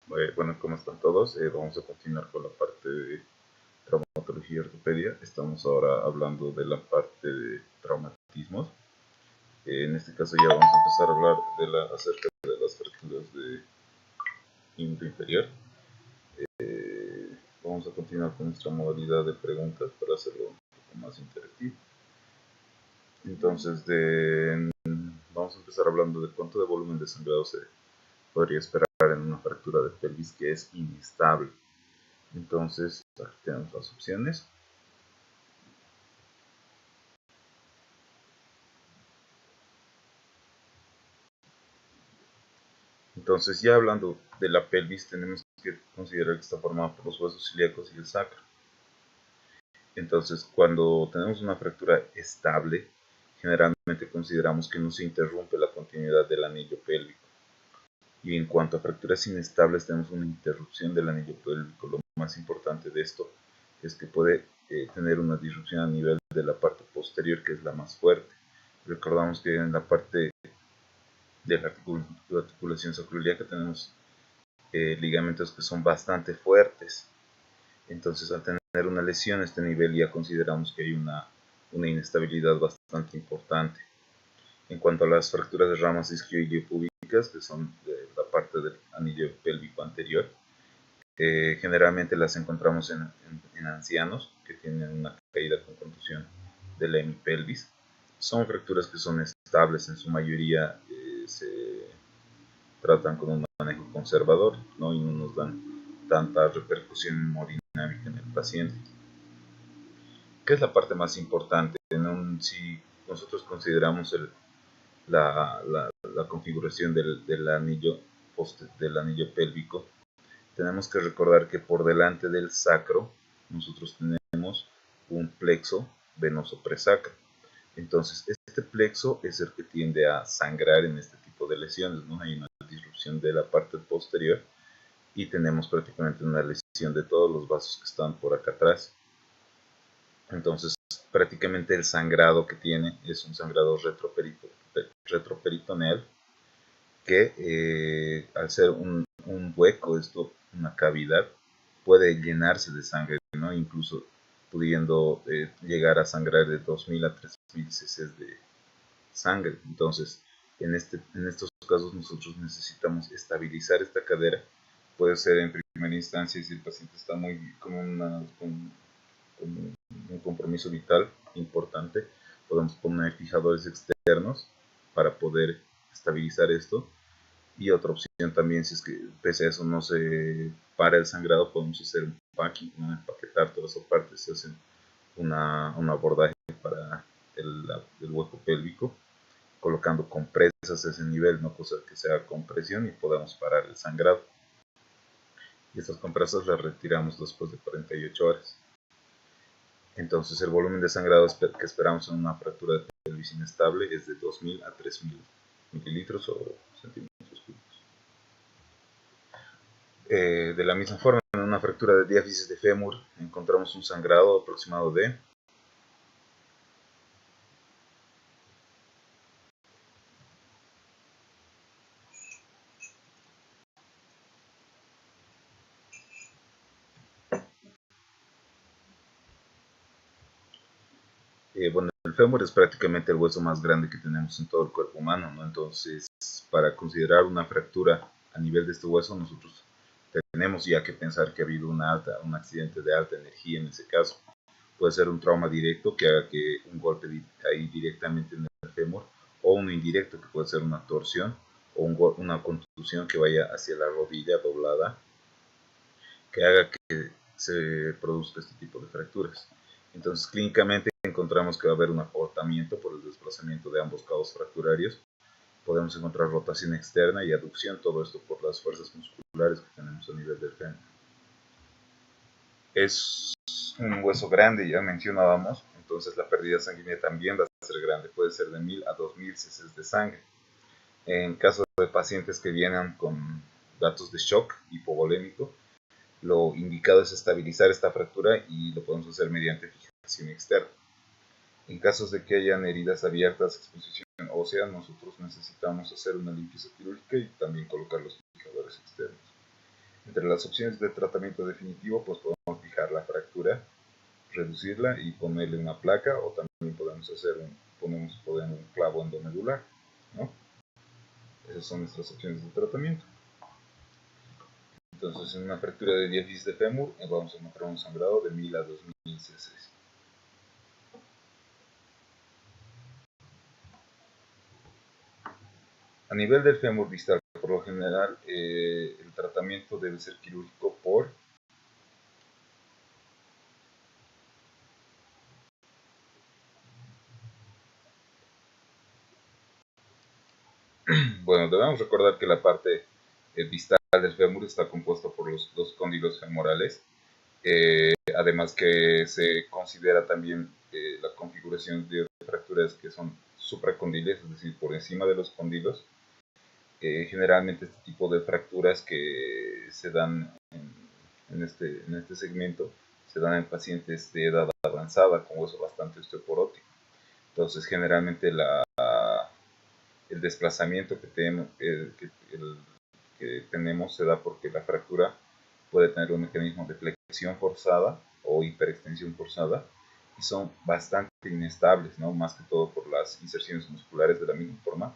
Bueno, ¿cómo están todos? Vamos a continuar con la parte de traumatología y ortopedia. Estamos ahora hablando de la parte de traumatismos. En este caso ya vamos a empezar a hablar acerca de las fracturas de miembro inferior. Vamos a continuar con nuestra modalidad de preguntas para hacerlo un poco más interactivo. Entonces, vamos a empezar hablando de cuánto de volumen de sangrado se podría esperar en una fractura de pelvis que es inestable. Entonces, aquí tenemos las opciones. Entonces, ya hablando de la pelvis, tenemos que considerar que está formada por los huesos ilíacos y el sacro. Entonces, cuando tenemos una fractura estable, generalmente consideramos que no se interrumpe la continuidad del anillo pélvico. Y en cuanto a fracturas inestables, tenemos una interrupción del anillo pélvico. Lo más importante de esto es que puede tener una disrupción a nivel de la parte posterior, que es la más fuerte. Recordamos que en la parte de la articulación sacroiliaca tenemos ligamentos que son bastante fuertes. Entonces, al tener una lesión a este nivel, ya consideramos que hay una inestabilidad bastante importante. En cuanto a las fracturas de ramas isquioiliopúbicas, que son de la parte del anillo pélvico anterior, generalmente las encontramos en ancianos que tienen una caída con contusión de la hemipelvis. Son fracturas que son estables, en su mayoría se tratan con un manejo conservador, ¿no? Y no nos dan tanta repercusión hemodinámica en el paciente. ¿Qué es la parte más importante? Si nosotros consideramos la configuración del anillo pélvico, tenemos que recordar que por delante del sacro nosotros tenemos un plexo venoso presacro. Entonces, este plexo es el que tiende a sangrar en este tipo de lesiones, ¿no? Hay una disrupción de la parte posterior y tenemos prácticamente una lesión de todos los vasos que están por acá atrás. Entonces, prácticamente el sangrado que tiene es un sangrado retroperitoneal que al ser un hueco, una cavidad, puede llenarse de sangre, ¿no? Incluso pudiendo llegar a sangrar de 2.000 a 3.000 cc de sangre. Entonces, en estos casos nosotros necesitamos estabilizar esta cadera. Puede ser en primera instancia si el paciente está con un compromiso vital importante, podemos poner fijadores externos para poder estabilizar esto. Y otra opción también, si es que pese a eso no se para el sangrado, podemos hacer un packing, ¿no? Empaquetar todas esas partes, se hacen un abordaje para el hueco pélvico, colocando compresas a ese nivel, no cosa que sea compresión y podamos parar el sangrado. Y estas compresas las retiramos después de 48 horas. Entonces el volumen de sangrado que esperamos en una fractura de pelvis inestable es de 2.000 a 3.000 mililitros o centímetros cúbicos. De la misma forma, en una fractura de diáfisis de fémur encontramos un sangrado aproximado de bueno, el fémur es prácticamente el hueso más grande que tenemos en todo el cuerpo humano, ¿no? Entonces, para considerar una fractura a nivel de este hueso, nosotros tenemos ya que pensar que ha habido un accidente de alta energía en ese caso. Puede ser un trauma directo que haga que un golpe ahí directamente en el fémur, o uno indirecto que puede ser una torsión o una contusión que vaya hacia la rodilla doblada, que haga que se produzca este tipo de fracturas. Entonces, clínicamente encontramos que va a haber un acortamiento por el desplazamiento de ambos cabos fracturarios. Podemos encontrar rotación externa y aducción, todo esto por las fuerzas musculares que tenemos a nivel del fémur. Es un hueso grande, ya mencionábamos, entonces la pérdida sanguínea también va a ser grande, puede ser de 1.000 a 2.000 cc de sangre. En caso de pacientes que vienen con datos de shock hipovolémico, lo indicado es estabilizar esta fractura y lo podemos hacer mediante fijación externa. En casos de que hayan heridas abiertas, exposición ósea, nosotros necesitamos hacer una limpieza quirúrgica y también colocar los fijadores. amortiguadores externos. Entre las opciones de tratamiento definitivo, pues podemos fijar la fractura, reducirla y ponerle una placa, o también podemos poner un clavo endomedular, ¿no? Esas son nuestras opciones de tratamiento. Entonces, en una fractura de diáfisis de fémur vamos a encontrar un sangrado de 1000 a 2000 cc. A nivel del fémur distal, por lo general, el tratamiento debe ser quirúrgico por bueno, debemos recordar que la parte distal del fémur está compuesta por los dos cóndilos femorales, además que se considera también la configuración de fracturas que son supracondiles, es decir, por encima de los cóndilos. Generalmente este tipo de fracturas que se dan en este segmento se dan en pacientes de edad avanzada con hueso bastante osteoporótico. Entonces, generalmente el desplazamiento que tenemos se da porque la fractura puede tener un mecanismo de flexión forzada o hiperextensión forzada y son bastante inestables, ¿no? Más que todo por las inserciones musculares. De la misma forma,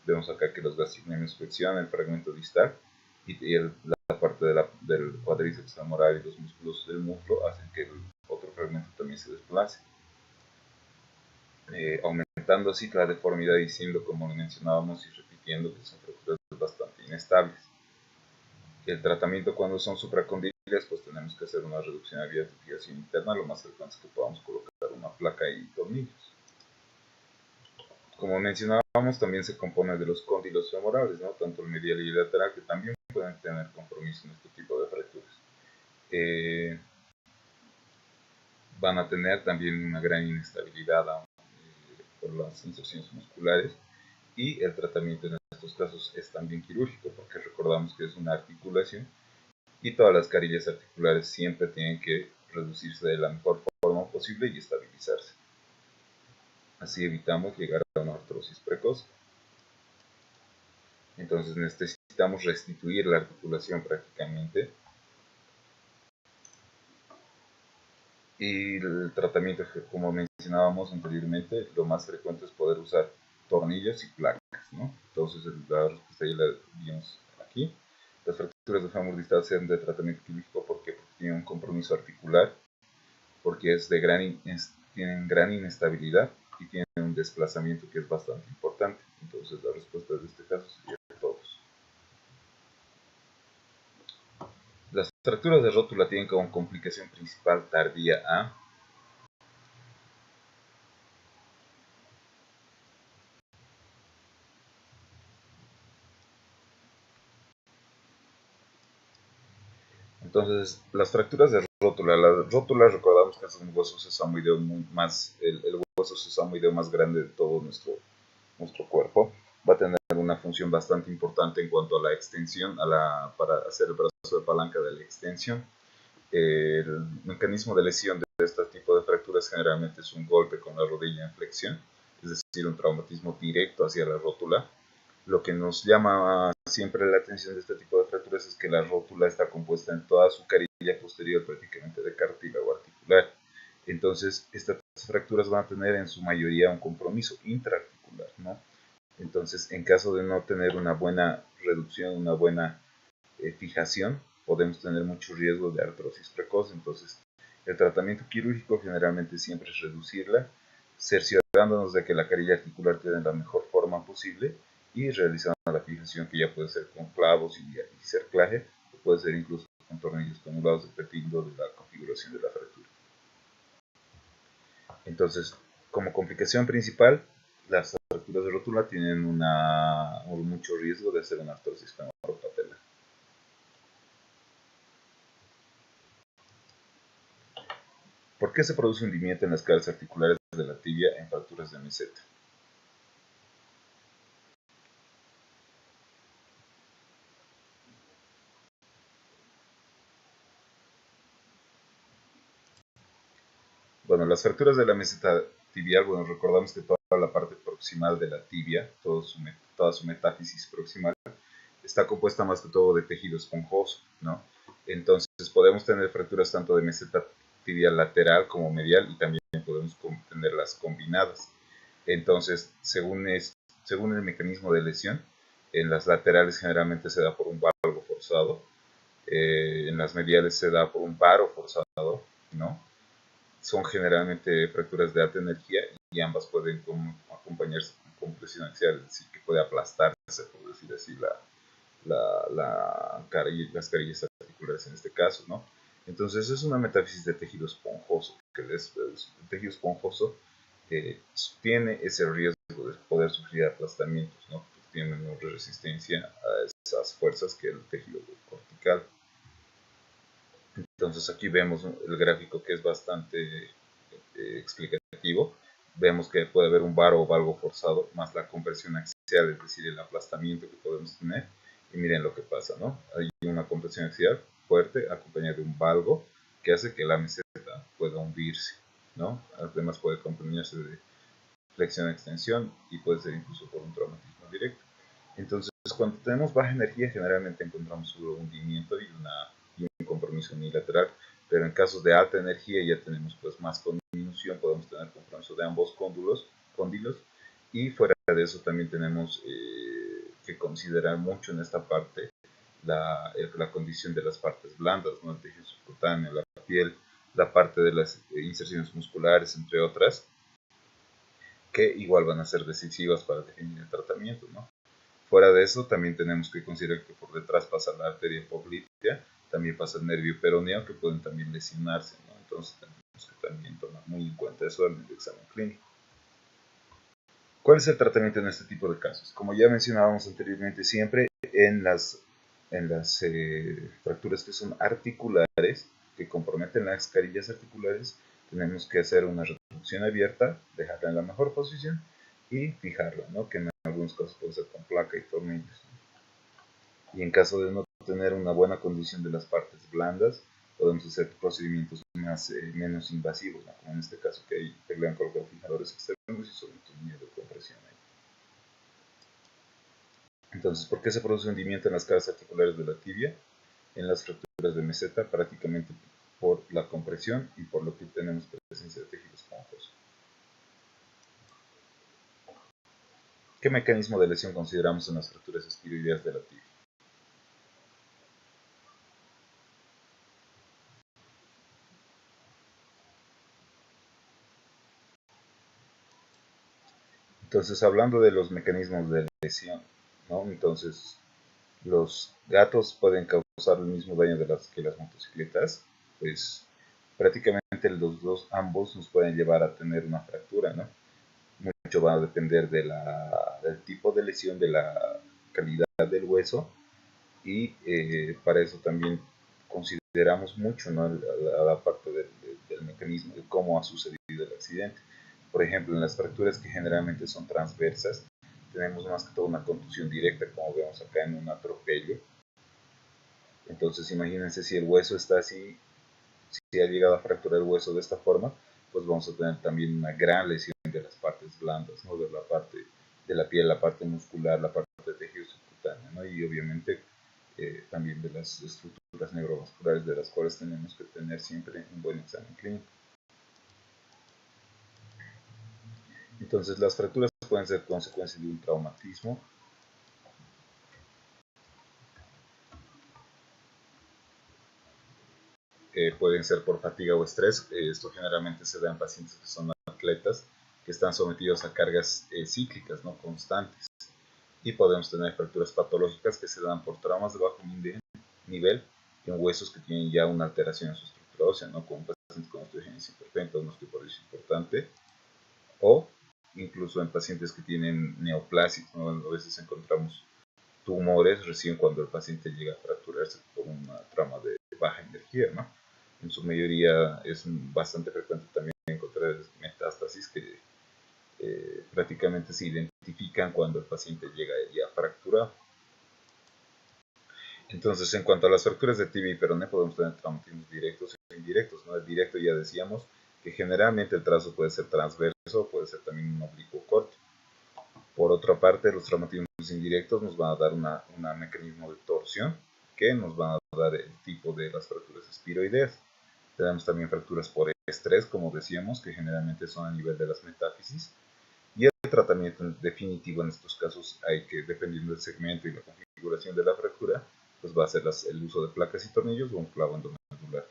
vemos acá que los gastrocnemios flexionan el fragmento distal y la parte del cuádriceps femoral y los músculos del muslo hacen que el otro fragmento también se desplace, aumentando así la deformidad y siendo, como mencionábamos y repitiendo, que son fracturas bastante inestables. El tratamiento cuando son supracondiles, pues tenemos que hacer una reducción a vías de fijación interna, lo más frecuente es que podamos colocar una placa y tornillos. Como mencionábamos, también se compone de los cóndilos femorales, ¿no? Tanto el medial y el lateral, que también pueden tener compromiso en este tipo de fracturas. Van a tener también una gran inestabilidad por las inserciones musculares, y el tratamiento en estos casos es también quirúrgico, porque recordamos que es una articulación y todas las carillas articulares siempre tienen que reducirse de la mejor forma posible y estabilizarse. Así evitamos llegar a una artrosis precoz. Entonces necesitamos restituir la articulación prácticamente. Y el tratamiento, como mencionábamos anteriormente, lo más frecuente es poder usar tornillos y placas, ¿no? Entonces la respuesta ya la vimos aquí. Las fracturas de fémur distal se dan de tratamiento quirúrgico porque tienen un compromiso articular, porque tienen gran inestabilidad y tienen un desplazamiento que es bastante importante. Entonces la respuesta de este caso sería todos. Las fracturas de rótula tienen como complicación principal tardía a Entonces, las fracturas de rótula. La rótula, recordamos que es un hueso sesamoideo el hueso sesamoideo más grande de todo nuestro cuerpo. Va a tener una función bastante importante en cuanto a la extensión, para hacer el brazo de palanca de la extensión. El mecanismo de lesión de este tipo de fracturas generalmente es un golpe con la rodilla en flexión, es decir, un traumatismo directo hacia la rótula. Lo que nos llama siempre la atención de este tipo de fracturas es que la rótula está compuesta en toda su carilla posterior prácticamente de cartílago articular. Entonces, estas fracturas van a tener en su mayoría un compromiso intraarticular, ¿no? Entonces, en caso de no tener una buena reducción, una buena fijación, podemos tener mucho riesgo de artrosis precoz. Entonces, el tratamiento quirúrgico generalmente siempre es reducirla, cerciorándonos de que la carilla articular quede en la mejor forma posible y realizando la fijación, que ya puede ser con clavos y cerclaje, o puede ser incluso con tornillos canulados, dependiendo de la configuración de la fractura. Entonces, como complicación principal, las fracturas de rótula tienen mucho riesgo de hacer una artrosis femoropatelar. ¿Por qué se produce hundimiento en las caras articulares de la tibia en fracturas de meseta? Bueno, las fracturas de la meseta tibial, bueno, recordamos que toda la parte proximal de la tibia, toda su metáfisis proximal, está compuesta más que todo de tejido esponjoso, ¿no? Entonces podemos tener fracturas tanto de meseta tibial lateral como medial, y también podemos tenerlas combinadas. Entonces, según el mecanismo de lesión, en las laterales generalmente se da por un valgo forzado, en las mediales se da por un varo forzado, ¿no? Son generalmente fracturas de alta energía y ambas pueden acompañarse con compresión axial, es decir, que puede aplastarse, por decir así, las carillas articulares en este caso, ¿no? Entonces es una metáfisis de tejido esponjoso, que el tejido esponjoso tiene ese riesgo de poder sufrir aplastamientos, ¿no? Tiene menor resistencia a esas fuerzas que el tejido cortical. Entonces aquí vemos el gráfico, que es bastante explicativo. Vemos que puede haber un varo o valgo forzado más la compresión axial, es decir, el aplastamiento que podemos tener. Y miren lo que pasa, ¿no? Hay una compresión axial fuerte acompañada de un valgo que hace que la meseta pueda hundirse, ¿no? Además puede acompañarse de flexión-extensión y puede ser incluso por un traumatismo directo. Entonces, cuando tenemos baja energía, generalmente encontramos un hundimiento y un compromiso unilateral, pero en casos de alta energía ya tenemos pues más condición, podemos tener compromiso de ambos cóndilos, y fuera de eso también tenemos que considerar mucho en esta parte la condición de las partes blandas, ¿no? El tejido subcutáneo, la piel, la parte de las inserciones musculares, entre otras, que igual van a ser decisivas para definir el tratamiento, ¿no? Fuera de eso, también tenemos que considerar que por detrás pasa la arteria hipoglítea, también pasa el nervio peroneo, que pueden también lesionarse, ¿no? Entonces tenemos que también tomar muy en cuenta eso en el examen clínico. ¿Cuál es el tratamiento en este tipo de casos? Como ya mencionábamos anteriormente, siempre en las fracturas que son articulares, que comprometen las carillas articulares, tenemos que hacer una reducción abierta, dejarla en la mejor posición y fijarla, ¿no? Que en algunos casos puede ser con placa y tornillos. Y en caso de no tener una buena condición de las partes blandas, podemos hacer procedimientos menos invasivos, ¿no? Como en este caso que le han colocado fijadores externos y sobre todo miedo de compresión ahí. Entonces, ¿por qué se produce hundimiento en las caras articulares de la tibia? En las fracturas de meseta, prácticamente por la compresión y por lo que tenemos presencia de tejido esponjoso. ¿Qué mecanismo de lesión consideramos en las fracturas esquiroideas de la tibia? Entonces, hablando de los mecanismos de lesión, ¿no? Entonces, los gatos pueden causar el mismo daño que las motocicletas, pues prácticamente ambos nos pueden llevar a tener una fractura, ¿no? Mucho va a depender del tipo de lesión, de la calidad del hueso, y para eso también consideramos mucho, ¿no? la parte del mecanismo, de cómo ha sucedido el accidente. Por ejemplo, en las fracturas que generalmente son transversas, tenemos más que todo una contusión directa, como vemos acá en un atropello. Entonces imagínense si el hueso está así, si ha llegado a fracturar el hueso de esta forma, pues vamos a tener también una gran lesión de las partes blandas, ¿no? De la parte de la piel, la parte muscular, la parte de tejido subcutáneo, ¿no? Y obviamente también de las estructuras neurovasculares, de las cuales tenemos que tener siempre un buen examen clínico. Entonces las fracturas pueden ser consecuencia de un traumatismo, pueden ser por fatiga o estrés. Esto generalmente se da en pacientes que son atletas, que están sometidos a cargas cíclicas, ¿no? Constantes. Y podemos tener fracturas patológicas que se dan por traumas de bajo nivel y en huesos que tienen ya una alteración en su estructura ósea, ¿no? Como pacientes con osteogénesis imperfecta, una osteoporosis importante, o incluso en pacientes que tienen neoplasias, ¿no? A veces encontramos tumores recién cuando el paciente llega a fracturarse por una trauma de baja energía, ¿no? En su mayoría es bastante frecuente también encontrar metástasis que prácticamente se identifican cuando el paciente llega ya fracturado. Entonces, en cuanto a las fracturas de tibia y peroné, podemos tener traumatismos directos e indirectos, ¿no? El directo ya decíamos que generalmente el trazo puede ser transverso, puede ser también un oblicuo corto. Por otra parte, los traumatismos indirectos nos van a dar un mecanismo de torsión que nos van a dar el tipo de las fracturas espiroideas. Tenemos también fracturas por estrés, como decíamos, que generalmente son a nivel de las metáfisis. Y el tratamiento definitivo en estos casos hay que, dependiendo del segmento y la configuración de la fractura, pues va a ser el uso de placas y tornillos o un clavo endomedular.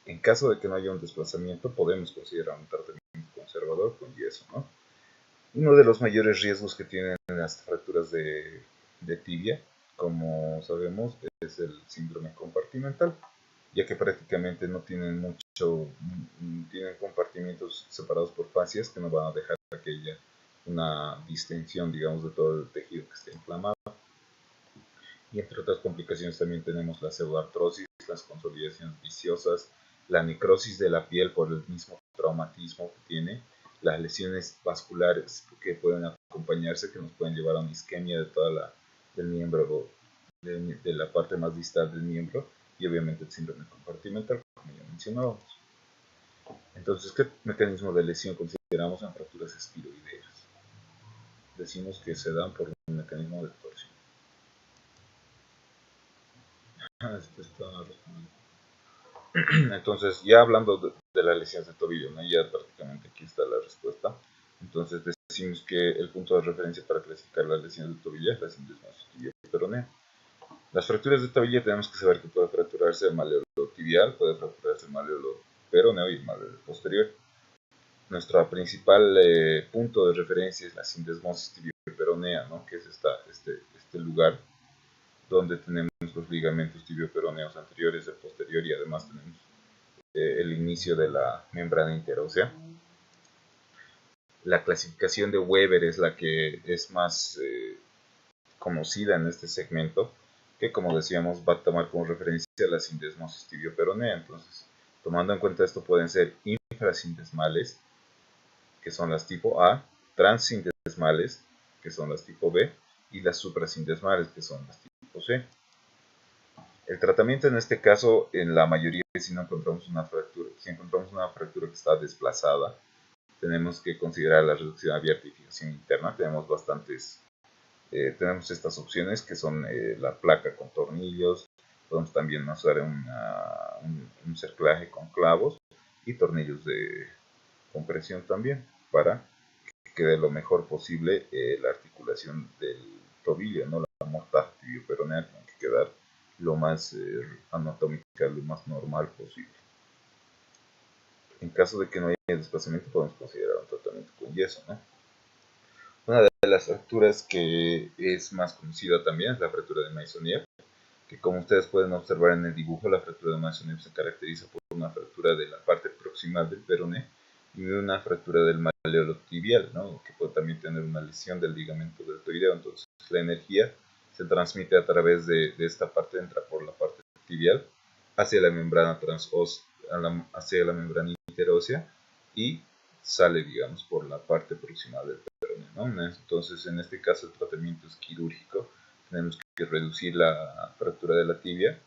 En caso de que no haya un desplazamiento, podemos considerar un tratamiento conservador con yeso, ¿no? Uno de los mayores riesgos que tienen las fracturas de tibia, como sabemos, es el síndrome compartimental, ya que prácticamente no tienen tienen compartimientos separados por fascias que no van a dejar que haya una distensión, digamos, de todo el tejido que esté inflamado. Y entre otras complicaciones también tenemos la pseudoartrosis, las consolidaciones viciosas, la necrosis de la piel por el mismo traumatismo que tiene, las lesiones vasculares que pueden acompañarse, que nos pueden llevar a una isquemia de del miembro, de la parte más distal del miembro, y obviamente el síndrome compartimental, como ya mencionábamos. Entonces, ¿qué mecanismo de lesión consideramos en fracturas espiroideas? Decimos que se dan por un mecanismo de torsión. Entonces, ya hablando de las lesiones de tobillo, ¿no? Ya prácticamente aquí está la respuesta. Entonces, decimos que el punto de referencia para clasificar las lesiones de tobillo es la sindesmosis tibio-peronea. Las fracturas de tobillo tenemos que saber que puede fracturarse el malleolo tibial, puede fracturarse el malleolo peroneo y el malleolo posterior. Nuestro principal punto de referencia es la sindesmosis tibio-peronea, ¿no? Que es este lugar donde tenemos los ligamentos tibio-peroneos anteriores, el posterior, y además tenemos el inicio de la membrana interósea. La clasificación de Weber es la que es más conocida en este segmento, que como decíamos va a tomar como referencia la sindesmosis tibio-peronea. Entonces, tomando en cuenta esto, pueden ser infrasindesmales, que son las tipo A, transsindesmales, que son las tipo B, y las suprasindesmales, que son las tipo C. El tratamiento en este caso, en la mayoría, si encontramos una fractura que está desplazada, tenemos que considerar la reducción abierta y fijación interna. Tenemos estas opciones que son la placa con tornillos, podemos también usar un cerclaje con clavos y tornillos de compresión también, para que quede lo mejor posible la articulación del tobillo, ¿no? La mortaja tibio-peronea tiene que quedar lo más anatómica, lo más normal posible. En caso de que no haya desplazamiento, podemos considerar un tratamiento con yeso, ¿no? Una de las fracturas que es más conocida también es la fractura de Maisonneuve, que como ustedes pueden observar en el dibujo, la fractura de Maisonneuve se caracteriza por una fractura de la parte proximal del peroné y una fractura del malleolo tibial, ¿no? Que puede también tener una lesión del ligamento deltoideo. Entonces la energía se transmite a través de esta parte, entra por la parte tibial hacia la membrana hacia la membrana interósea y sale, digamos, por la parte proximal del peroné, ¿no? Entonces, en este caso, el tratamiento es quirúrgico. Tenemos que reducir la fractura de la tibia,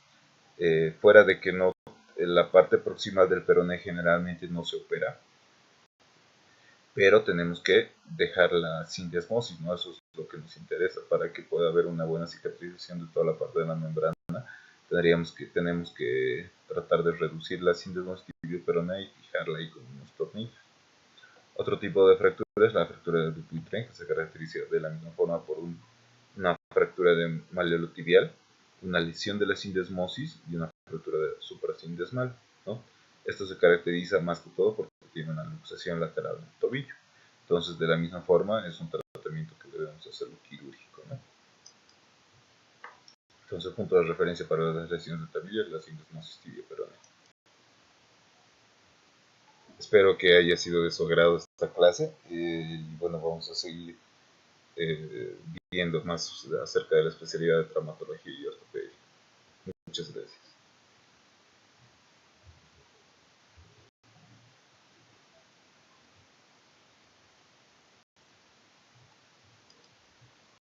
fuera de que la parte proximal del peroné generalmente no se opera, pero tenemos que dejarla sin desmosis, ¿no? Eso es lo que nos interesa, para que pueda haber una buena cicatrización de toda la parte de la membrana. Tenemos que tratar de reducir la sindesmosis tibio-peronea y fijarla ahí con unos tornillos. Otro tipo de fractura es la fractura de Dupuytren, que se caracteriza de la misma forma por una fractura de malleolo tibial, una lesión de la sindesmosis y una fractura suprasindesmal, ¿no? Esto se caracteriza más que todo porque tiene una luxación lateral del tobillo. Entonces, de la misma forma, es un tratamiento que debemos hacerlo quirúrgico, ¿no? Entonces, el punto de referencia para las lesiones de tobillo es la sindesmosis tibio-peronea. Espero que haya sido de su agrado esta clase y bueno, vamos a seguir viendo más acerca de la especialidad de traumatología y ortopedia. Muchas gracias.